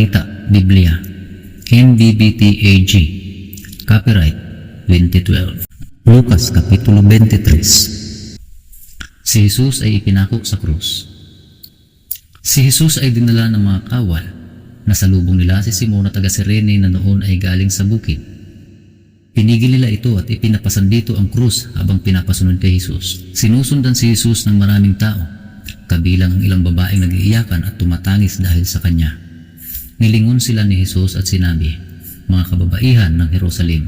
Salita, Biblia, MBBTAG, copyright 2012. Lucas Kapitulo 23. Si Jesus ay ipinako sa krus. Si Jesus ay dinala ng mga kawal. Nasalubong nila si Simon na taga Cirene na noon ay galing sa bukid. Pinigil nila ito at ipinapasan dito ang krus habang pinapasunod kay Jesus. Sinusundan si Jesus ng maraming tao, kabilang ang ilang babaeng nag-iiyakan at tumatangis dahil sa kanya. Nilingon sila ni Jesus at sinabi, "Mga kababaihan ng Jerusalem,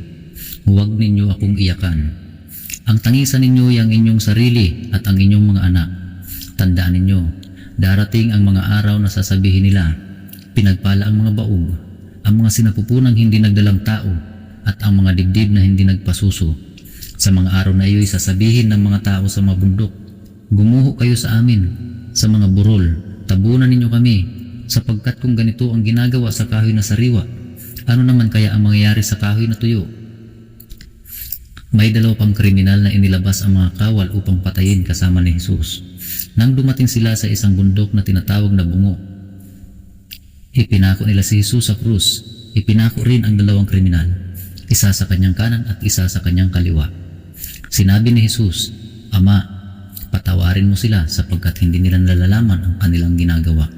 huwag ninyo akong iyakan. Ang tangisan ninyo ay ang inyong sarili at ang inyong mga anak. Tandaan ninyo, darating ang mga araw na sasabihin nila, pinagpala ang mga baog, ang mga sinapupunang hindi nagdalang tao, at ang mga dibdib na hindi nagpasuso. Sa mga araw na iyo'y sasabihin ng mga tao sa mga bundok, gumuho kayo sa amin, sa mga burol, tabunan ninyo kami, sapagkat kung ganito ang ginagawa sa kahoy na sariwa, ano naman kaya ang mangyayari sa kahoy na tuyo?" May dalawa pang kriminal na inilabas ang mga kawal upang patayin kasama ni Jesus. Nang dumating sila sa isang bundok na tinatawag na Bungo, ipinako nila si Jesus sa krus. Ipinako rin ang dalawang kriminal, isa sa kanyang kanan at isa sa kanyang kaliwa. Sinabi ni Jesus, "Ama, patawarin mo sila sapagkat hindi nila nalalaman ang kanilang ginagawa."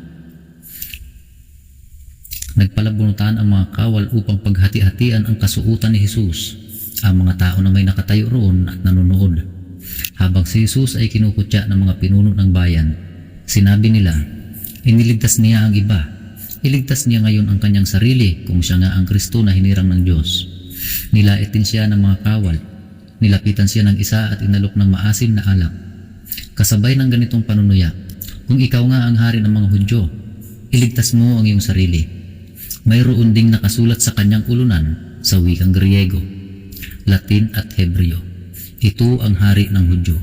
Nagpalabunutan ang mga kawal upang paghati-hatian ang kasuotan ni Jesus. Ang mga tao na may nakatayo roon at nanonood. Habang si Jesus ay kinukutya ng mga pinuno ng bayan, sinabi nila, "Iniligtas niya ang iba. Iligtas niya ngayon ang kanyang sarili kung siya nga ang Kristo na hinirang ng Diyos." Nilaitin siya ng mga kawal. Nilapitan siya ng isa at inalok ng maasim na alak. Kasabay ng ganitong panunuya, "Kung ikaw nga ang hari ng mga Hudyo, iligtas mo ang iyong sarili." Mayroon ding nakasulat sa kanyang ulunan sa wikang Griego, Latin at Hebreo, "Ito ang hari ng Hudyo."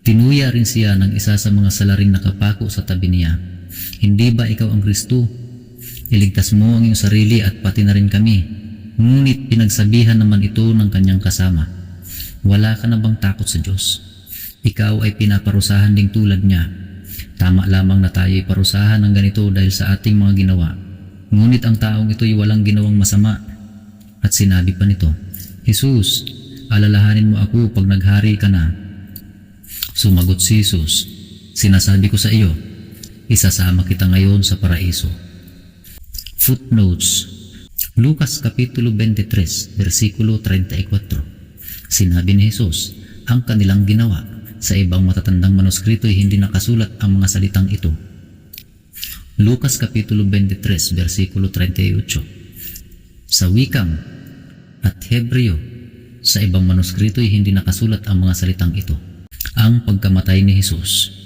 Tinuya rin siya ng isa sa mga salaring nakapako sa tabi niya, "Hindi ba ikaw ang Kristo? Iligtas mo ang iyong sarili at pati na rin kami." Ngunit pinagsabihan naman ito ng kanyang kasama, "Wala ka na bang takot sa Diyos? Ikaw ay pinaparusahan ding tulad niya. Tama lamang na tayo ay parusahan ng ganito dahil sa ating mga ginawa. Ngunit ang taong ito ay walang ginawang masama." At sinabi pa nito, "Jesus, alalahanin mo ako pag naghari ka na." Sumagot si Jesus, "Sinasabi ko sa iyo, isasama kita ngayon sa paraiso." Footnotes: Lucas Kapitulo 23, versikulo 34. Sinabi ni Jesus, ang kanilang ginawa. Sa ibang matatandang manuskrito ay hindi nakasulat ang mga salitang ito. Lucas Kapitulo 23, versikulo 38. Sa wikang at Hebreo, sa ibang manuskrito ay hindi nakasulat ang mga salitang ito. Ang pagkamatay ni Jesus.